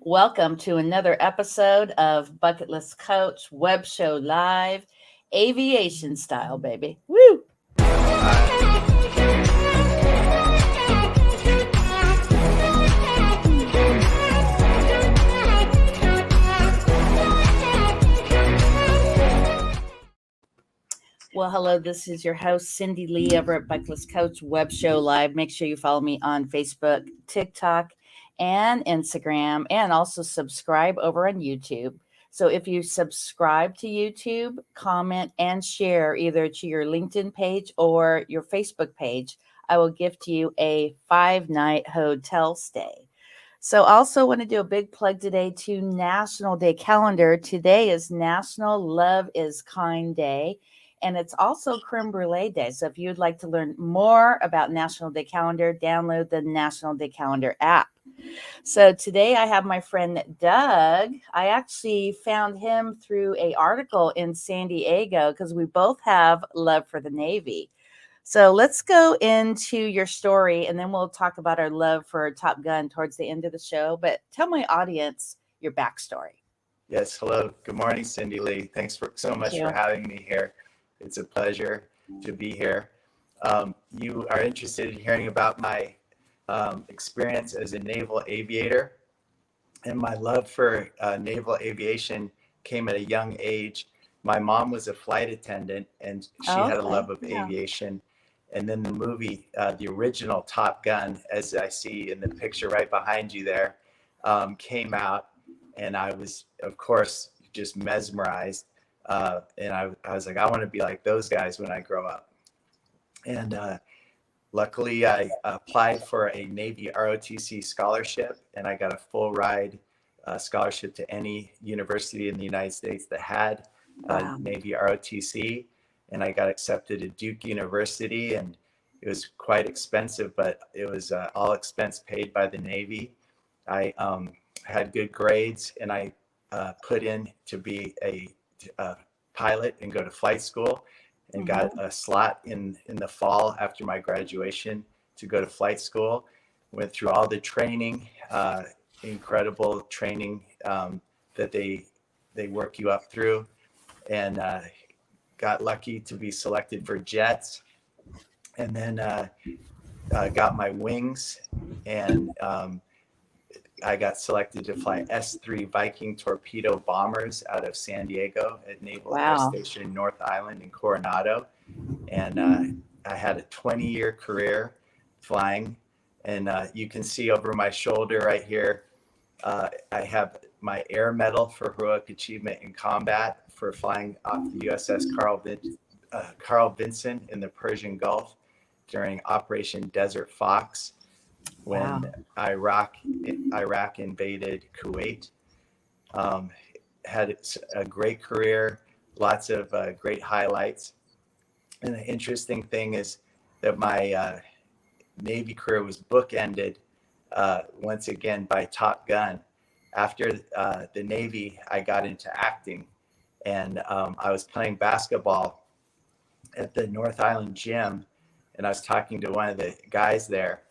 Welcome to another episode of Bucket List Coach Web Show Live, aviation style, baby. Woo! Well, hello, this is your host, Cindy Lee, over at Bucket List Coach Web Show Live. Make sure you follow me on Facebook, TikTok, and Instagram, and also subscribe over on YouTube. So if you subscribe to YouTube, comment and share either to your LinkedIn page or your Facebook page, I will gift you a 5-night hotel stay. So also want to do a big plug today to National Day Calendar. Today is National Love is Kind Day. And it's also Creme Brulee Day. So if you'd like to learn more about National Day Calendar, download the National Day Calendar app. So today I have my friend Doug. I actually found him through an article in San Diego because we both have love for the Navy. So let's go into your story and then we'll talk about our love for Top Gun towards the end of the show. But tell my audience your backstory. Yes, hello. Good morning, Cindy Lee. Thanks so much for having me here. It's a pleasure to be here. You are interested in hearing about my experience as a naval aviator, and my love for naval aviation came at a young age. My mom was a flight attendant, and she had a love of aviation. And then the movie, the original Top Gun, as I see in the picture right behind you there, came out, and I was, of course, just mesmerized. And I was like, I want to be like those guys when I grow up. And luckily, I applied for a Navy ROTC scholarship, and I got a full ride scholarship to any university in the United States that had Navy ROTC. And I got accepted at Duke University, and it was quite expensive, but it was all expense paid by the Navy. I had good grades, and I put in to be a pilot and go to flight school, and got a slot in the fall after my graduation to go to flight school. Went through all the training, incredible training that they work you up through, and got lucky to be selected for jets, and then got my wings, and I got selected to fly S-3 Viking torpedo bombers out of San Diego at Naval Air Station North Island in Coronado. And I had a 20-year career flying. And you can see over my shoulder right here, I have my Air Medal for Heroic Achievement in Combat for flying off the USS Carl Vinson in the Persian Gulf during Operation Desert Fox, when Iraq invaded Kuwait. Had a great career, lots of great highlights. And the interesting thing is that my Navy career was bookended once again by Top Gun. After the Navy, I got into acting, and I was playing basketball at the North Island gym, and I was talking to one of the guys there,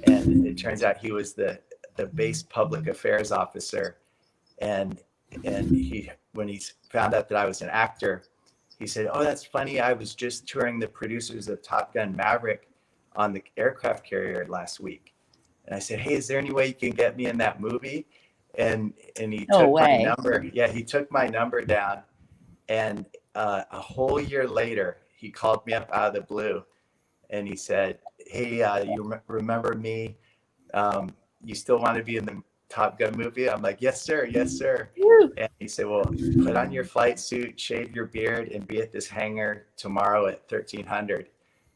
and it turns out he was the base public affairs officer. And he, when he found out that I was an actor, he said, "Oh, that's funny. I was just touring the producers of Top Gun Maverick on the aircraft carrier last week." And I said, "Hey, is there any way you can get me in that movie?" And he took my number. Yeah, he took my number down. And a whole year later, he called me up out of the blue, and he said, "Hey, you remember me? You still want to be in the Top Gun movie?" I'm like, "Yes, sir. Yes, sir." And he said, "Well, put on your flight suit, shave your beard, and be at this hangar tomorrow at 1300.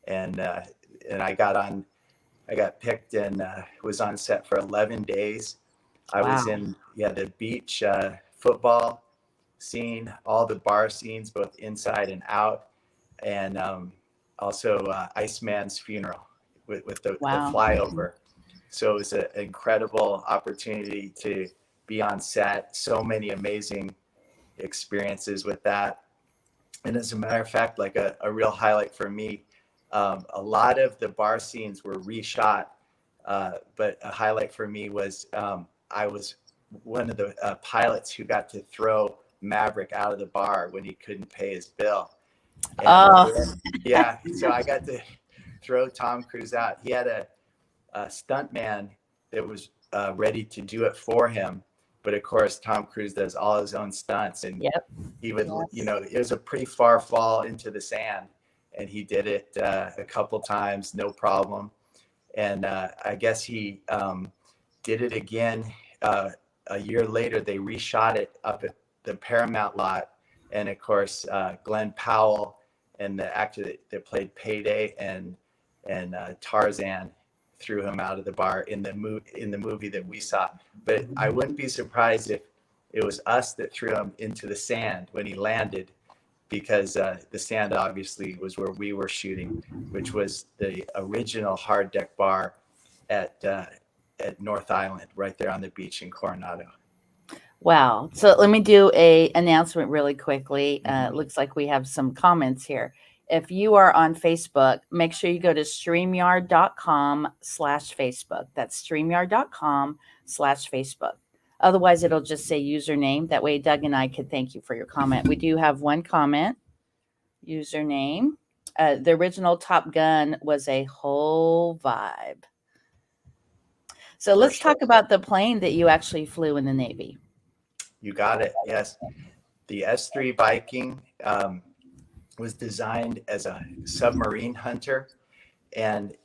And I got picked and was on set for 11 days. I was in the beach football scene, all the bar scenes, both inside and out, and also Iceman's funeral with the flyover. So it was an incredible opportunity to be on set. So many amazing experiences with that. And as a matter of fact, like a real highlight for me, a lot of the bar scenes were reshot, but a highlight for me was I was one of the pilots who got to throw Maverick out of the bar when he couldn't pay his bill. And Oh, yeah, so I got to throw Tom Cruise out. He had a stunt man that was ready to do it for him. But of course, Tom Cruise does all his own stunts, and yep. he would, it was a pretty far fall into the sand, and he did it a couple times, no problem. And I guess he did it again a year later. They reshot it up at the Paramount lot, and of course, Glenn Powell and the actor that played Payday and Tarzan threw him out of the bar in the movie that we saw. But I wouldn't be surprised if it was us that threw him into the sand when he landed, because the sand obviously was where we were shooting, which was the original hard deck bar at North Island, right there on the beach in Coronado. Wow. So let me do a announcement really quickly. It looks like we have some comments here. If you are on Facebook, make sure you go to StreamYard.com/Facebook. That's StreamYard.com/Facebook. Otherwise, it'll just say username. That way, Doug and I could thank you for your comment. We do have one comment. Username. The original Top Gun was a whole vibe. So let's talk about the plane that you actually flew in the Navy. You got it. Yes. The S-3 Viking was designed as a submarine hunter, and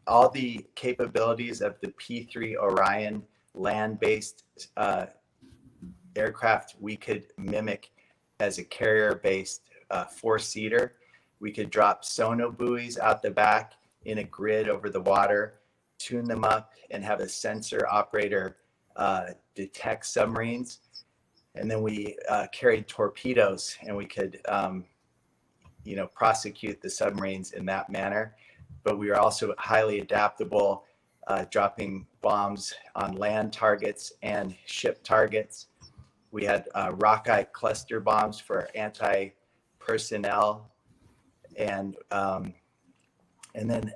all the capabilities of the P-3 Orion land-based aircraft we could mimic as a carrier-based four-seater. We could drop sono buoys out the back in a grid over the water, tune them up, and have a sensor operator detect submarines. And then we carried torpedoes, and we could prosecute the submarines in that manner. But we were also highly adaptable, dropping bombs on land targets and ship targets. We had rockeye cluster bombs for anti-personnel. And then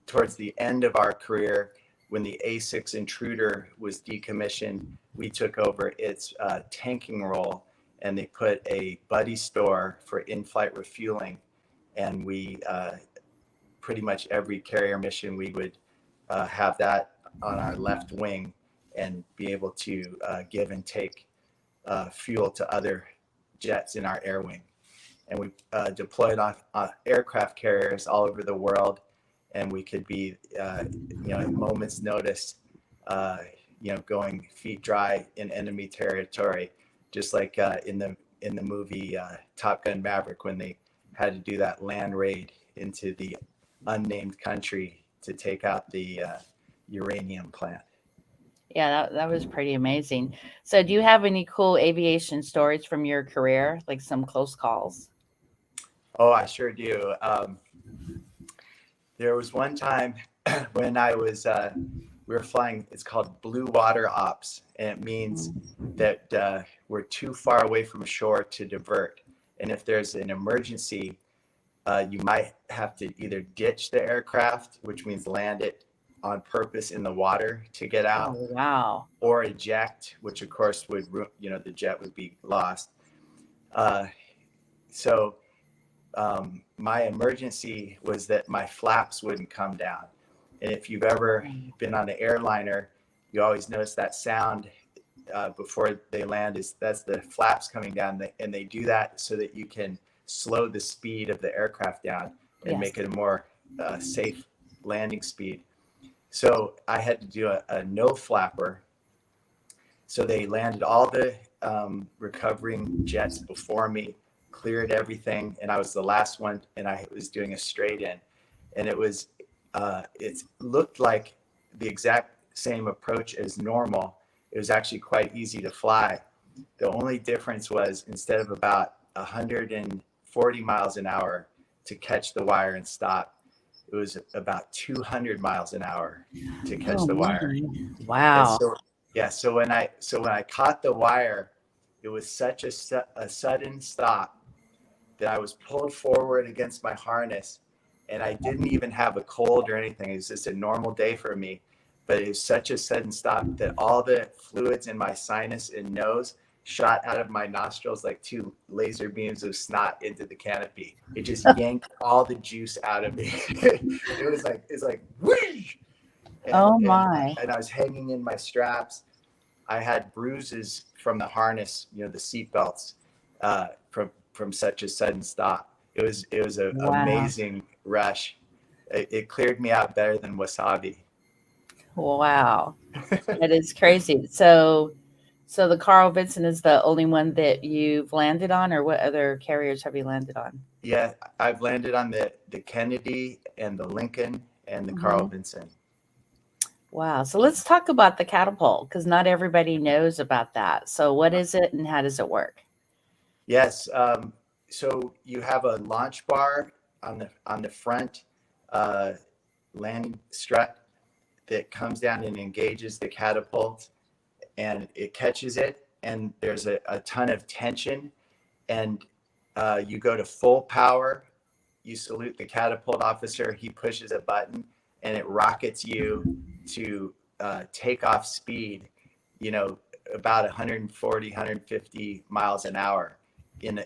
towards the end of our career, when the A6 Intruder was decommissioned, we took over its tanking role, and they put a buddy store for in-flight refueling. And we pretty much every carrier mission, we would have that on our left wing and be able to give and take fuel to other jets in our air wing. And we deployed on aircraft carriers all over the world, and we could be, at moment's notice, going feet dry in enemy territory, just like in the movie Top Gun Maverick, when they had to do that land raid into the unnamed country to take out the uranium plant. Yeah, that was pretty amazing. So do you have any cool aviation stories from your career, like some close calls? Oh, I sure do. There was one time when I was, we were flying, it's called Blue Water Ops, and it means that we're too far away from shore to divert. And if there's an emergency, you might have to either ditch the aircraft, which means land it on purpose in the water to get out. Oh, wow. Or eject, which of course would, the jet would be lost. So my emergency was that my flaps wouldn't come down. And if you've ever been on an airliner, you always notice that sound before they land that's the flaps coming down. And they do that so that you can slow the speed of the aircraft down and make it a more safe landing speed. So I had to do a no flapper. So they landed all the recovering jets before me, cleared everything, and I was the last one, and I was doing a straight in. And it was, it looked like the exact same approach as normal. It was actually quite easy to fly. The only difference was, instead of about 140 miles an hour to catch the wire and stop, it was about 200 miles an hour to catch the wire. Wow. So when I caught the wire, it was such a sudden stop that I was pulled forward against my harness, and I didn't even have a cold or anything. It was just a normal day for me. but it was such a sudden stop that all the fluids in my sinus and nose shot out of my nostrils like two laser beams of snot into the canopy. It just yanked all the juice out of me. It's like whoosh! Oh my. And I was hanging in my straps. I had bruises from the harness, the seat belts, from such a sudden stop. It was an Wow. amazing rush. It cleared me out better than wasabi. Wow. That is crazy. So the Carl Vinson is the only one that you've landed on, or what other carriers have you landed on? Yeah, I've landed on the Kennedy and the Lincoln and the Carl Vinson. Wow. So let's talk about the Catapult, because not everybody knows about that. So what is it and how does it work? Yes. So you have a launch bar on the front landing strut that comes down and engages the catapult, and it catches it, and there's a ton of tension, and you go to full power. You salute the catapult officer. He pushes a button, and it rockets you to takeoff speed, about 140, 150 miles an hour in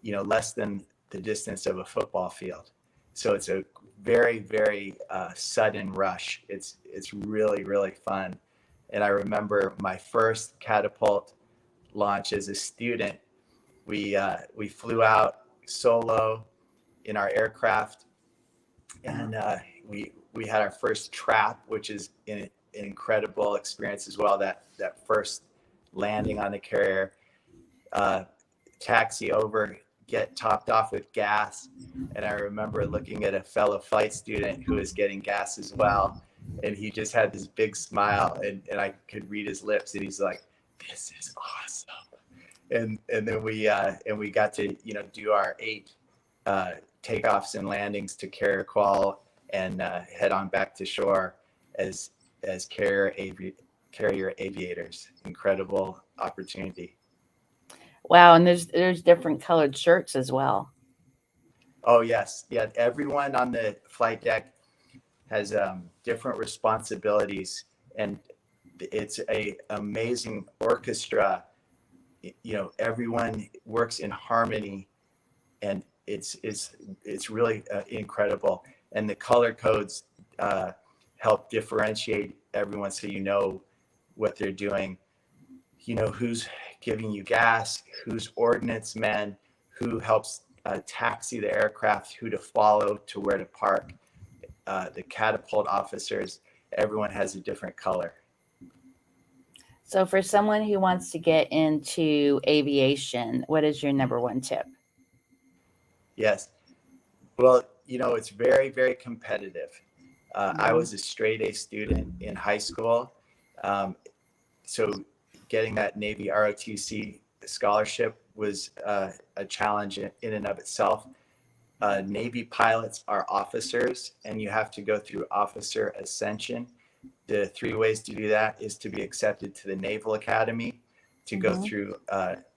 less than the distance of a football field. So it's a very, very sudden rush. It's really, really fun. And I remember my first catapult launch as a student. We flew out solo in our aircraft, and we had our first trap, which is an incredible experience as well. That first landing on the carrier, taxi over, get topped off with gas, and I remember looking at a fellow flight student who was getting gas as well, and he just had this big smile, and I could read his lips, and he's like, "This is awesome." And then we got to do our 8 takeoffs and landings to carrier qual and head on back to shore as carrier aviators. Incredible opportunity. Wow. And there's different colored shirts as well. Oh yes, yeah. Everyone on the flight deck has different responsibilities, and it's a amazing orchestra. Everyone works in harmony, and it's really incredible. And the color codes help differentiate everyone, so you know what they're doing. Who's giving you gas, who's ordnance men, who helps taxi the aircraft, who to follow to where to park. The catapult officers, everyone has a different color. So for someone who wants to get into aviation, what is your number one tip? Yes. Well, it's very, very competitive. I was a straight A student in high school. So getting that Navy ROTC scholarship was a challenge in and of itself. Navy pilots are officers, and you have to go through officer ascension. The 3 ways to do that is to be accepted to the Naval Academy, to go through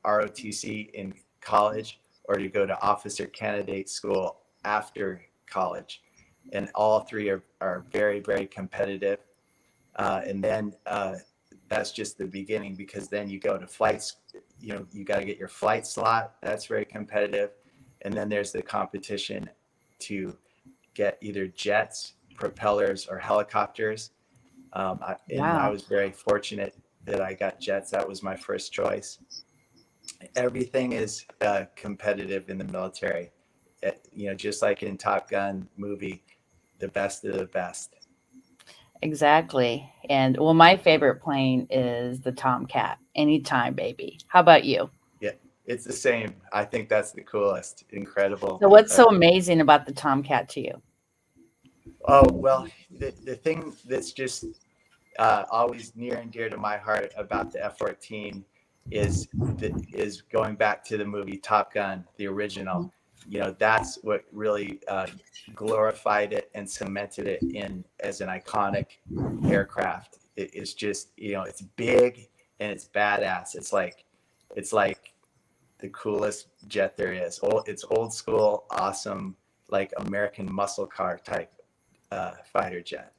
ROTC in college, or to go to officer candidate school after college. And all 3 are very, very competitive. And then that's just the beginning, because then you go to flights, you got to get your flight slot. That's very competitive. And then there's the competition to get either jets, propellers, or helicopters. And I was very fortunate that I got jets. That was my first choice. Everything is competitive in the military. Just like in Top Gun movie, the best of the best. Exactly. And well, my favorite plane is the Tomcat. Anytime, baby. How about you? Yeah, it's the same. I think that's the coolest. Incredible. So what's so amazing about the Tomcat to you? Oh, well, the thing that's just always near and dear to my heart about the F-14 is going back to the movie Top Gun, the original. That's what really glorified it and cemented it in as an iconic aircraft. It's just, it's big and it's badass. It's like the coolest jet there is. It's old school, awesome, like American muscle car type fighter jet.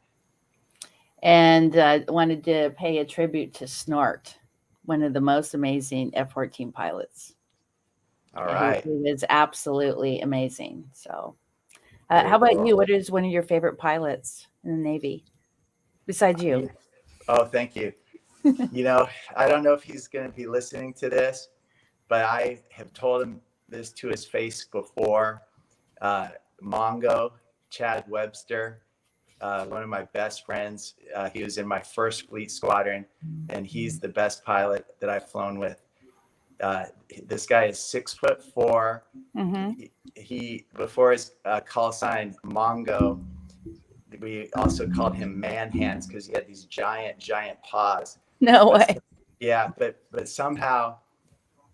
and wanted to pay a tribute to Snort, one of the most amazing F-14 pilots. All Yeah, right. he was absolutely amazing. So, Very how about cool. you? What is one of your favorite pilots in the Navy besides you? Oh, thank you. You know, I don't know if he's going to be listening to this, but I have told him this to his face before. Mongo, Chad Webster, one of my best friends. He was in my first fleet squadron, and he's the best pilot that I've flown with. This guy is 6'4". Mm-hmm. He before his call sign Mongo, we also called him Man Hands because he had these giant paws. No But way. yeah, but somehow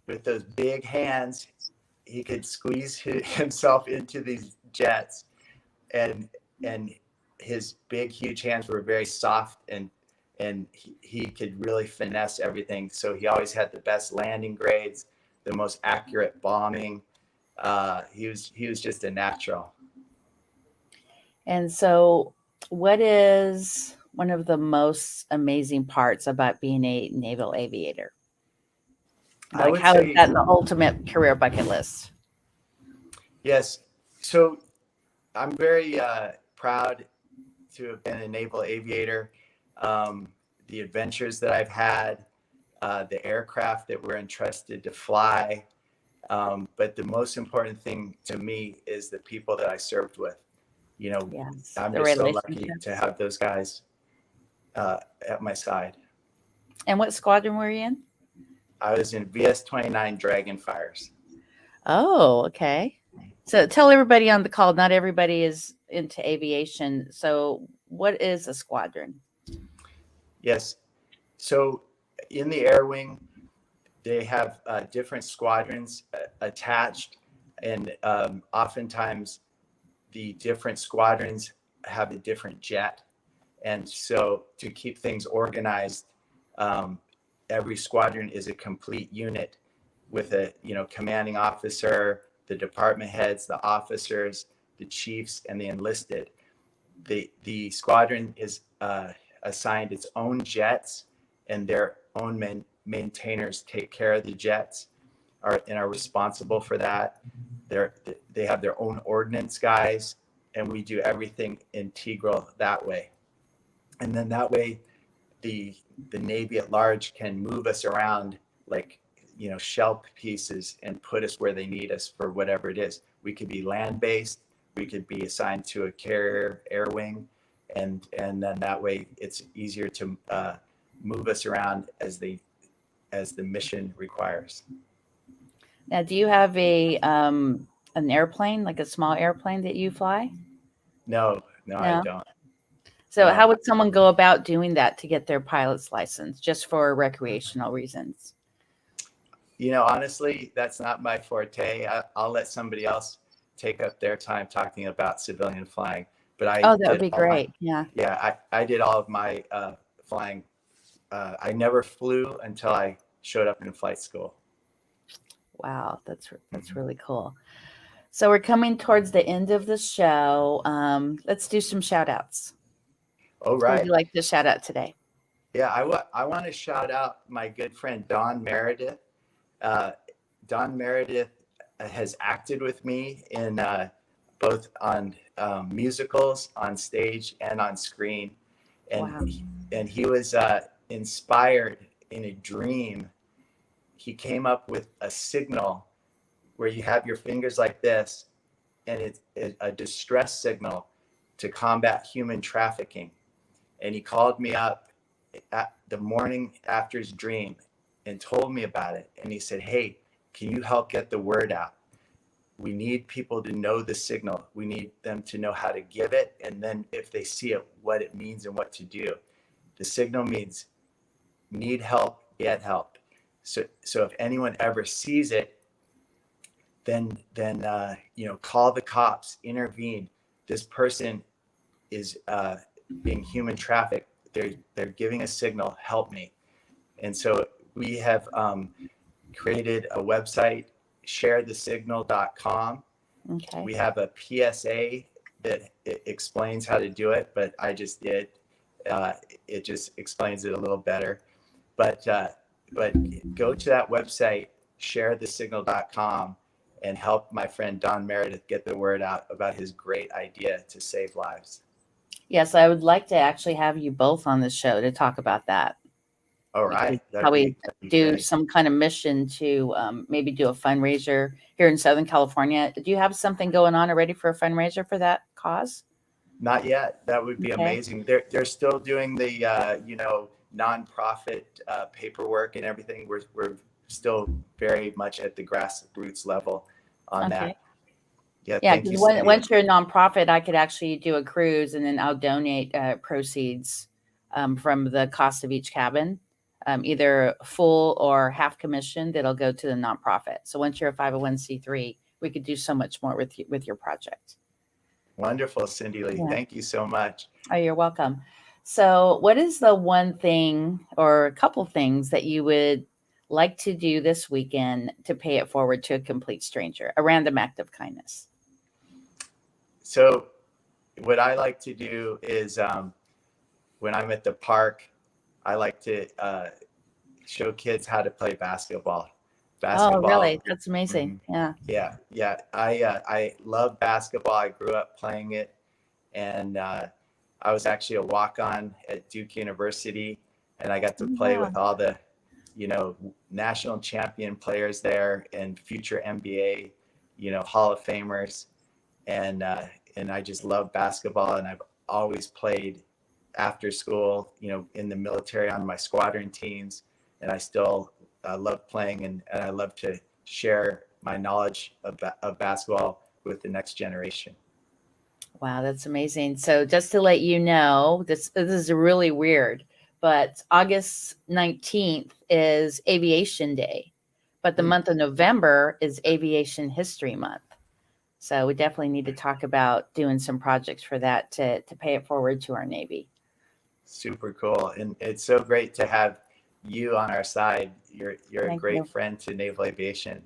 with those big hands, he could squeeze himself into these jets, and his big huge hands were very soft, and he could really finesse everything. So he always had the best landing grades, the most accurate bombing. He was just a natural. And so, what is one of the most amazing parts about being a naval aviator? I Like, would how is say that the ultimate career bucket list? yes. So I'm very proud to have been a naval aviator. The adventures that I've had, the aircraft that we're entrusted to fly. But the most important thing to me is the people that I served with. You know, Yes, I'm the just so lucky relationships. to have those guys at my side. And what squadron were you in? I was in VS-29 Dragonfires. Oh, okay. So tell everybody on the call, not everybody is into aviation. So what is a squadron? Yes. So in the air wing, they have different squadrons attached, and oftentimes the different squadrons have a different jet. And so to keep things organized, um, every squadron is a complete unit with a commanding officer, the department heads, the officers, the chiefs, and the enlisted. The squadron is assigned its own jets, and their own maintainers take care of the jets and are responsible for that. They have their own ordnance guys, and we do everything integral that way. And then that way, the Navy at large can move us around like shell pieces and put us where they need us for whatever it is. We could be land based, we could be assigned to a carrier air wing, and then that way it's easier to move us around as the mission requires. Now, do you have a an airplane, like a small airplane that you fly? No, I No. don't. So how No. would someone go about doing that to get their pilot's license just for recreational reasons? Honestly, that's not my forte. I'll let somebody else take up their time talking about civilian flying. But Oh, that would be great. Yeah. I did all of my flying. I never flew until I showed up in flight school. Wow, that's really cool. So we're coming towards the end of the show. Let's do some shout outs. Oh, Who would right. you like to shout out today? Yeah, I want to shout out my good friend Don Meredith. Uh, Don Meredith has acted with me in both on musicals, on stage, and on screen. And Wow. he was inspired in a dream. He came up with a signal where you have your fingers like this, and it's a distress signal to combat human trafficking. And he called me up at the morning after his dream and told me about it. And he said, "Hey, can you help get the word out? We need people to know the signal. We need them to know how to give it. And then if they see it, what it means and what to do." The signal means need help, get help. So if anyone ever sees it, then call the cops, intervene. This person is being human trafficked. They're giving a signal, help me. And so we have created a website, sharethesignal.com. Okay. We have a PSA that explains how to do it, but I just did. it just explains it a little better. But go to that website, sharethesignal.com, and help my friend Don Meredith get the word out about his great idea to save lives. Yes, I would like to actually have you both on the show to talk about that. All right. How we that'd be do great. some kind of mission to maybe do a fundraiser here in Southern California. Do you have something going on already for a fundraiser for that cause? Not yet. That would be Okay. amazing. They're still doing the nonprofit paperwork and everything. We're still very much at the grassroots level on Okay. that. Yeah, Yeah, thank you, because Cindy. once you're a nonprofit, I could actually do a cruise and then I'll donate proceeds from the cost of each cabin, either full or half commission that'll go to the nonprofit. So once you're a 501c3, we could do so much more with your project. Wonderful, Cindy Lee. Yeah. Thank you so much. Oh, you're welcome. So what is the one thing or a couple things that you would like to do this weekend to pay it forward to a complete stranger, a random act of kindness? So what I like to do is when I'm at the park, I like to show kids how to play basketball. Oh, really? That's amazing. Yeah. Yeah. I love basketball. I grew up playing it, and I was actually a walk-on at Duke University, and I got to play with all the, national champion players there and future NBA, Hall of Famers, and I just love basketball, and I've always played after school, in the military on my squadron teams, and I still love playing, and I love to share my knowledge of basketball with the next generation. Wow, that's amazing. So just to let you know, this is really weird, but August 19th is Aviation Day, but the month of November is Aviation History Month. So we definitely need to talk about doing some projects for that to pay it forward to our Navy. Super cool. And it's so great to have you on our side. You're a great friend to naval aviation.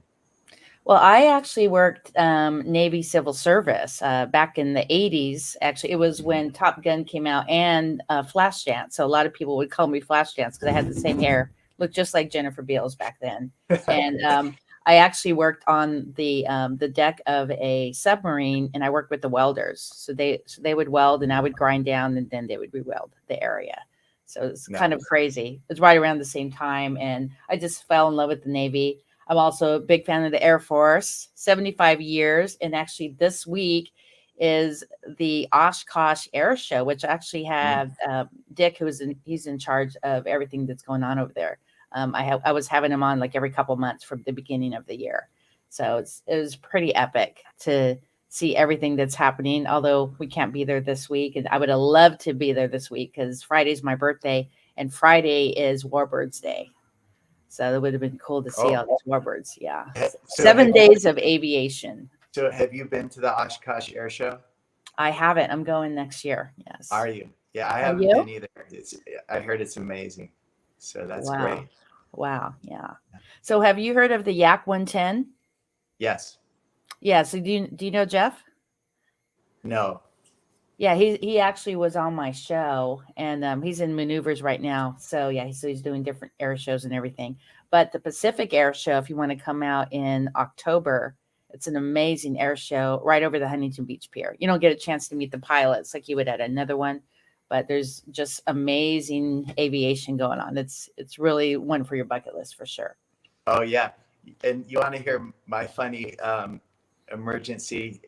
Well, I actually worked Navy Civil Service back in the 80s. Actually, it was when Top Gun came out and Flashdance. So a lot of people would call me Flashdance because I had the same hair, looked just like Jennifer Beals back then. And I actually worked on the deck of a submarine, and I worked with the welders. So they would weld, and I would grind down, and then they would re-weld the area. So it's kind of crazy. It was right around the same time, and I just fell in love with the Navy. I'm also a big fan of the Air Force, 75 years. And actually this week is the Oshkosh Air Show, which actually had Dick, he's in charge of everything that's going on over there. I was having him on like every couple months from the beginning of the year. So it was pretty epic to see everything that's happening, although we can't be there this week. And I would have loved to be there this week because Friday's my birthday and Friday is Warbirds Day. So it would have been cool to see all these warbirds. Yeah. So 7 days of aviation. So have you been to the Oshkosh Air Show? I haven't. I'm going next year. Yes. Are you? Yeah, I haven't been either. I heard it's amazing. So that's great. Wow. Yeah. So have you heard of the Yak 110? Yes. Yeah. So do you know Jeff? No. Yeah, he actually was on my show, and he's in maneuvers right now. So yeah, he's doing different air shows and everything. But the Pacific Air Show, if you want to come out in October, it's an amazing air show right over the Huntington Beach Pier. You don't get a chance to meet the pilots like you would at another one, but there's just amazing aviation going on. It's really one for your bucket list for sure. Oh yeah, and you want to hear my funny emergency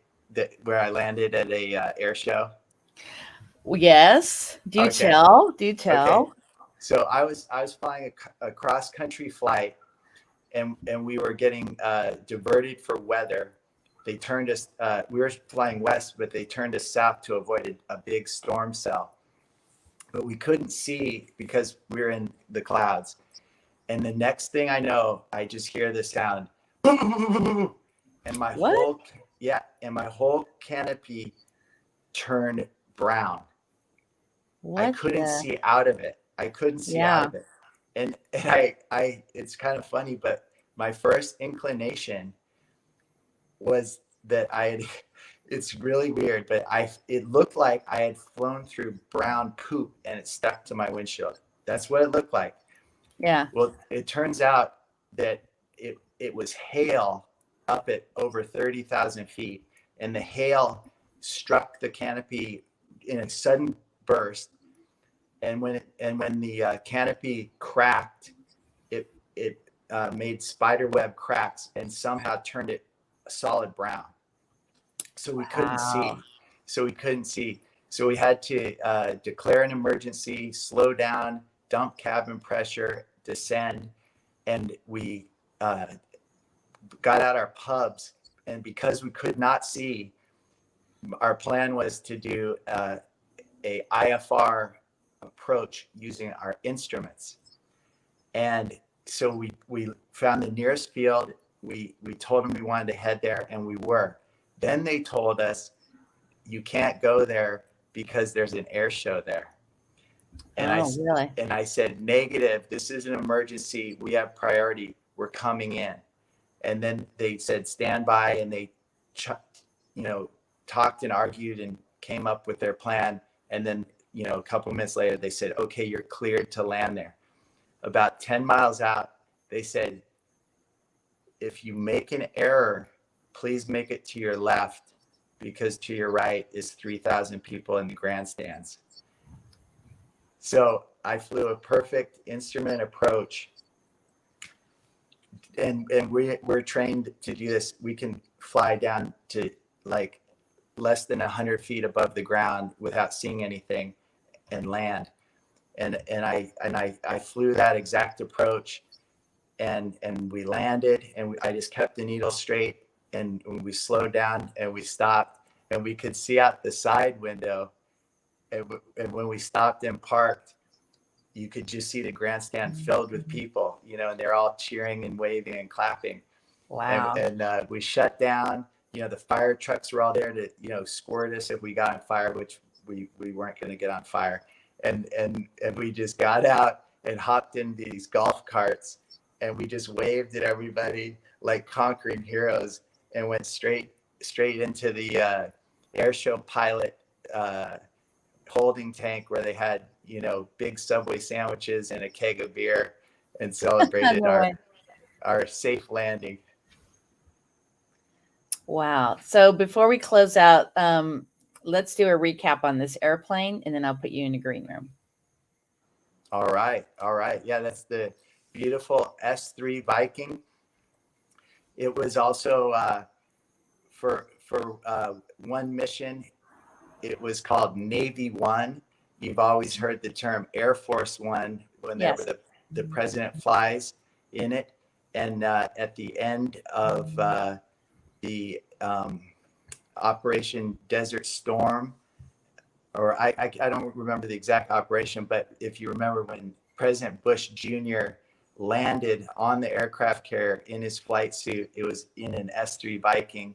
where I landed at a air show? Yes. Do tell. Okay. So I was flying a cross country flight, and we were getting diverted for weather. They turned us. We were flying west, but they turned us south to avoid a big storm cell. But we couldn't see because we were in the clouds. And the next thing I know, I just hear the sound, and my whole canopy turned brown. I couldn't see out of it. And I it's kind of funny, but my first inclination was that It's really weird, but it looked like I had flown through brown poop and it stuck to my windshield. That's what it looked like. Yeah. Well, it turns out that it was hail up at over 30,000 feet, and the hail struck the canopy in a sudden burst. And when the canopy cracked, it made spiderweb cracks and somehow turned it solid brown. So we couldn't see. So we had to declare an emergency, slow down, dump cabin pressure, descend, and we got out our pubs. And because we could not see, our plan was to do a IFR approach using our instruments. And so we found the nearest field. We told them we wanted to head there, and we were. Then they told us, you can't go there because there's an air show there. And really? And I said, negative, this is an emergency. We have priority. We're coming in. And then they said, stand by. And they, talked and argued and came up with their plan. And then, a couple of minutes later, they said, okay, you're cleared to land there. About 10 miles out, they said, if you make an error, please make it to your left, because to your right is 3,000 people in the grandstands. So I flew a perfect instrument approach, and we're trained to do this. We can fly down to like less than 100 feet above the ground without seeing anything and land. And I flew that exact approach, and we landed, and I just kept the needle straight, and we slowed down and we stopped, and we could see out the side window. And when we stopped and parked, you could just see the grandstand filled with people, and they're all cheering and waving and clapping. Wow. And we shut down. The fire trucks were all there to, squirt us if we got on fire, which we weren't going to get on fire. And we just got out and hopped in these golf carts, and we just waved at everybody like conquering heroes, and went straight into the air show pilot holding tank, where they had, big Subway sandwiches and a keg of beer, and celebrated our safe landing. Wow. So before we close out, let's do a recap on this airplane, and then I'll put you in the green room. All right. Yeah, that's the beautiful S3 Viking. It was also for one mission. It was called Navy One. You've always heard the term Air Force One whenever the president flies in it. And at the end of the Operation Desert Storm, or I don't remember the exact operation, but if you remember when President Bush Jr. landed on the aircraft carrier in his flight suit, it was in an S3 Viking,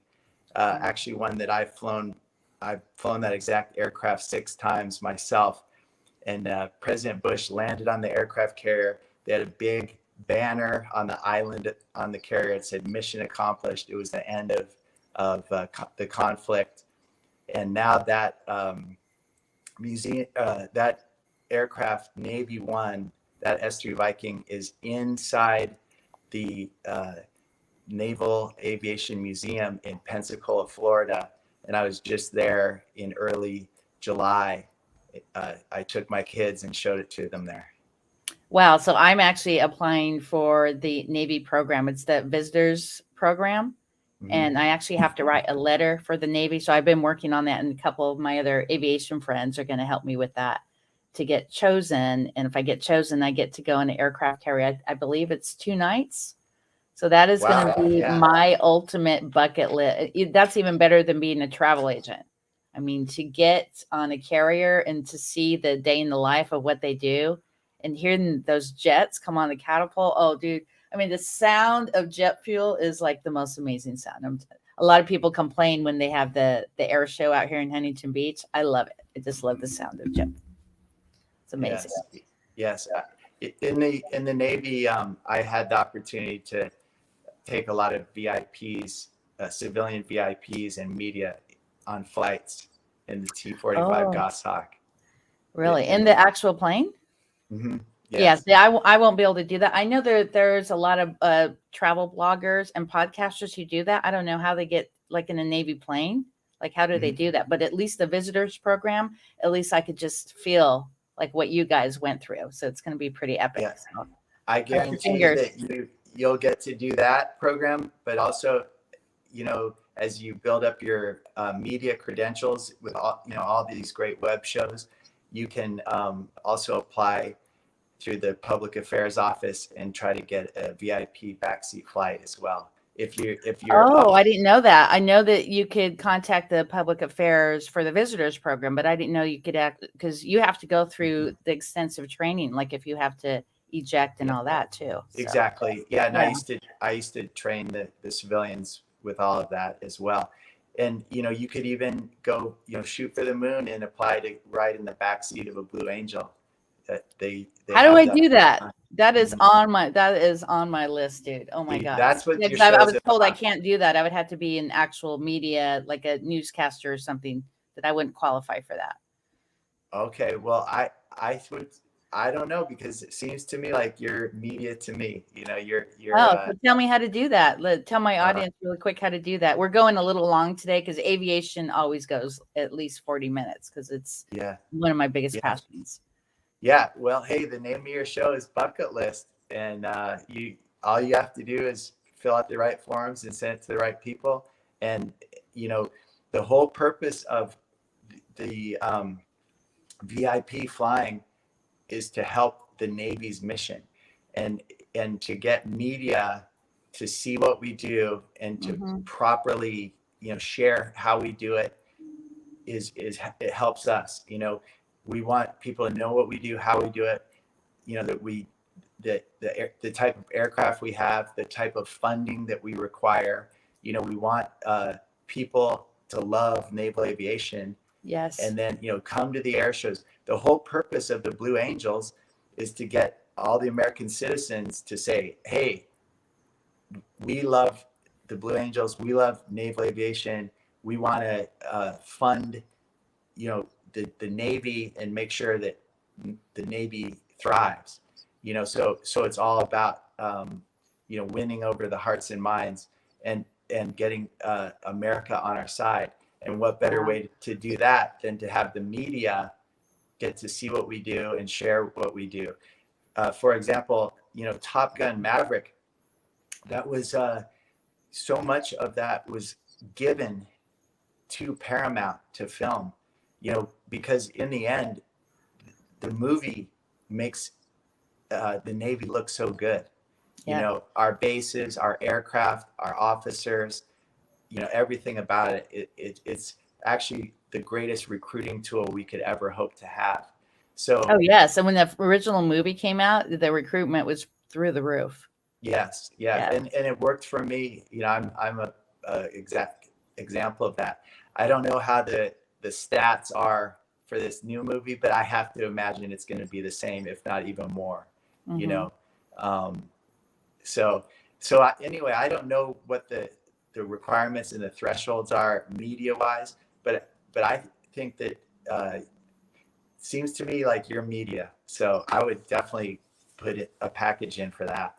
actually one that I've flown that exact aircraft 6 times myself. And President Bush landed on the aircraft carrier. They had a big banner on the island on the carrier. It said "Mission accomplished." It was the end of the conflict. And now that museum, that aircraft, Navy One, that S3 Viking, is inside the Naval Aviation Museum in Pensacola, Florida. And I was just there in early July. I took my kids and showed it to them there. Wow. So I'm actually applying for the Navy program. It's the visitors program. Mm-hmm. And I actually have to write a letter for the Navy. So I've been working on that, and a couple of my other aviation friends are going to help me with that to get chosen. And if I get chosen, I get to go in an aircraft carrier. I believe it's 2 nights. So that is going to be my ultimate bucket list. That's even better than being a travel agent. I mean, to get on a carrier and to see the day in the life of what they do, and hearing those jets come on the Catapult. Oh, dude. I mean, the sound of jet fuel is like the most amazing sound. A lot of people complain when they have the air show out here in Huntington Beach. I love it. I just love the sound of jet. It's amazing. Yes. In the Navy, I had the opportunity to take a lot of VIPs, civilian VIPs and media on flights in the T-45 Oh, Goshawk. really? In the actual plane? Mm-hmm. Yes. Yeah, I won't be able to do that. I know there's a lot of travel bloggers and podcasters who do that. I don't know how they get like in a Navy plane. Like, how do they do that? But at least the visitors program, at least I could just feel like what you guys went through. So it's going to be pretty epic. Yeah. So, I guarantee you that you'll get to do that program, but also, as you build up your media credentials with all these great web shows, you can also apply through the public affairs office and try to get a VIP backseat flight as well. If you're I didn't know that. I know that you could contact the public affairs for the visitors program, but I didn't know you could act, because you have to go through the extensive training, like if you have to eject and all that too. So, exactly. Yeah. And yeah. I used to train the civilians with all of that as well. And, you could even go, shoot for the moon and apply to ride in the backseat of a Blue Angel. How do I do that? That is on my list, dude. Oh my God. That's what I was told I can't do that. I would have to be in actual media, like a newscaster or something, that I wouldn't qualify for that. Okay. Well, I don't know, because it seems to me like you're media to me. You're so tell me how to do that. Tell my audience really quick how to do that. We're going a little long today because aviation always goes at least 40 minutes because it's one of my biggest passions. Yeah. Well, hey, the name of your show is Bucket List, and all you have to do is fill out the right forms and send it to the right people. And the whole purpose of the VIP flying is to help the Navy's mission, and to get media to see what we do and to properly share how we do it it helps us. We want people to know what we do, how we do it, the type of aircraft we have, the type of funding that we require. We want people to love naval aviation. Yes. And then, come to the air shows. The whole purpose of the Blue Angels is to get all the American citizens to say, hey, we love the Blue Angels. We love naval aviation. We want to fund, the Navy and make sure that the Navy thrives. So it's all about, winning over the hearts and minds and getting America on our side. And what better way to do that than to have the media get to see what we do and share what we do. For example, Top Gun Maverick, that was so much of that was given to Paramount to film, because in the end, the movie makes the Navy look so good. Our bases, our aircraft, our officers, everything about it. It's actually the greatest recruiting tool we could ever hope to have. So, yes. And when the original movie came out, the recruitment was through the roof. Yes. Yeah. And it worked for me. I'm a exact example of that. I don't know how the stats are for this new movie, but I have to imagine it's going to be the same, if not even more, anyway, I don't know what the requirements and the thresholds are media wise, but I think that seems to me like you're media. So I would definitely put a package in for that.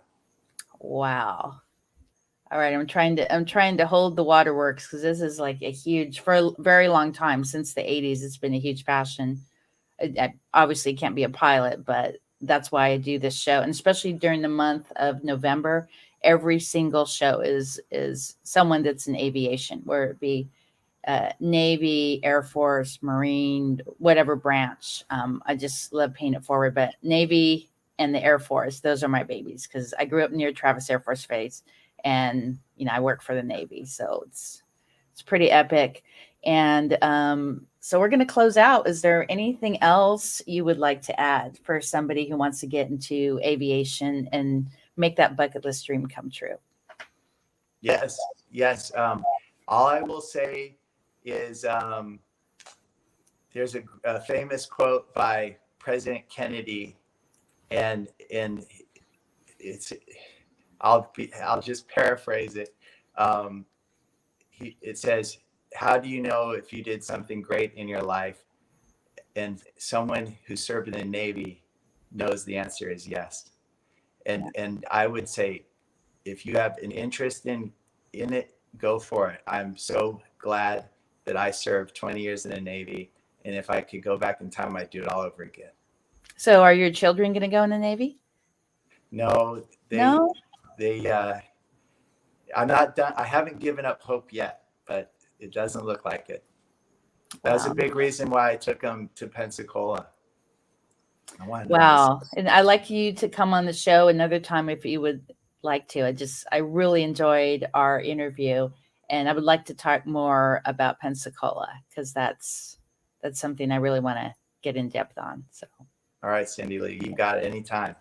Wow. All right. I'm trying to hold the waterworks, because this is like for a very long time, since the 80s, it's been a huge passion. I obviously can't be a pilot, but that's why I do this show. And especially during the month of November, every single show is someone that's in aviation, where it be Navy, Air Force, Marine, whatever branch. I just love paying it forward, but Navy and the Air Force, those are my babies, because I grew up near Travis Air Force Base, and I work for the Navy, so it's pretty epic. And so we're going to close out. Is there anything else you would like to add for somebody who wants to get into aviation and make that bucket list dream come true? Yes. All I will say is there's a famous quote by President Kennedy, and I'll just paraphrase it. It says, how do you know if you did something great in your life? And someone who served in the Navy knows the answer is yes. And I would say, if you have an interest in it, go for it. I'm so glad that I served 20 years in the Navy. And if I could go back in time, I'd do it all over again. So are your children going to go in the Navy? No, No? I'm not done. I haven't given up hope yet, but it doesn't look like it. That was a big reason why I took them to Pensacola. Wow. And I'd like you to come on the show another time if you would like to. I really enjoyed our interview, and I would like to talk more about Pensacola, because that's something I really want to get in depth on. So. All right, Cindy Lee, you got it anytime.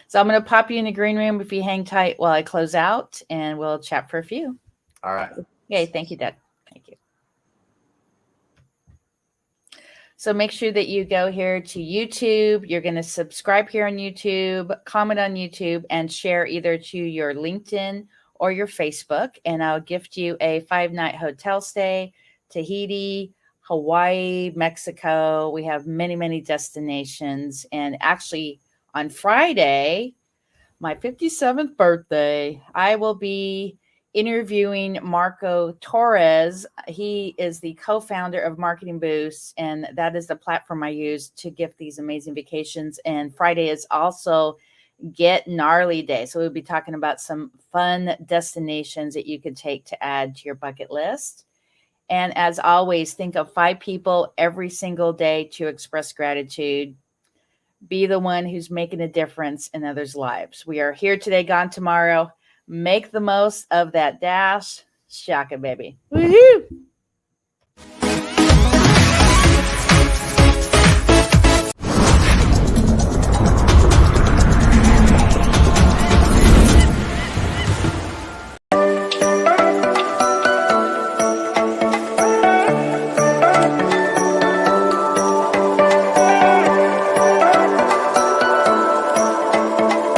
So I'm going to pop you in the green room if you hang tight while I close out, and we'll chat for a few. All right. Okay. Thank you, Doug. Thank you. So make sure that you go here to YouTube. You're going to subscribe here on YouTube, comment on YouTube, and share either to your LinkedIn or your Facebook. And I'll gift you a 5-night hotel stay, Tahiti, Hawaii, Mexico. We have many, many destinations. And actually on Friday, my 57th birthday, I will be interviewing Marco Torres. He is the co-founder of Marketing Boost, and that is the platform I use to gift these amazing vacations. And Friday is also Get Gnarly Day. So we'll be talking about some fun destinations that you could take to add to your bucket list. And as always, think of 5 people every single day to express gratitude. Be the one who's making a difference in others' lives. We are here today, gone tomorrow. Make the most of that dash. Shaka, baby. Woohoo!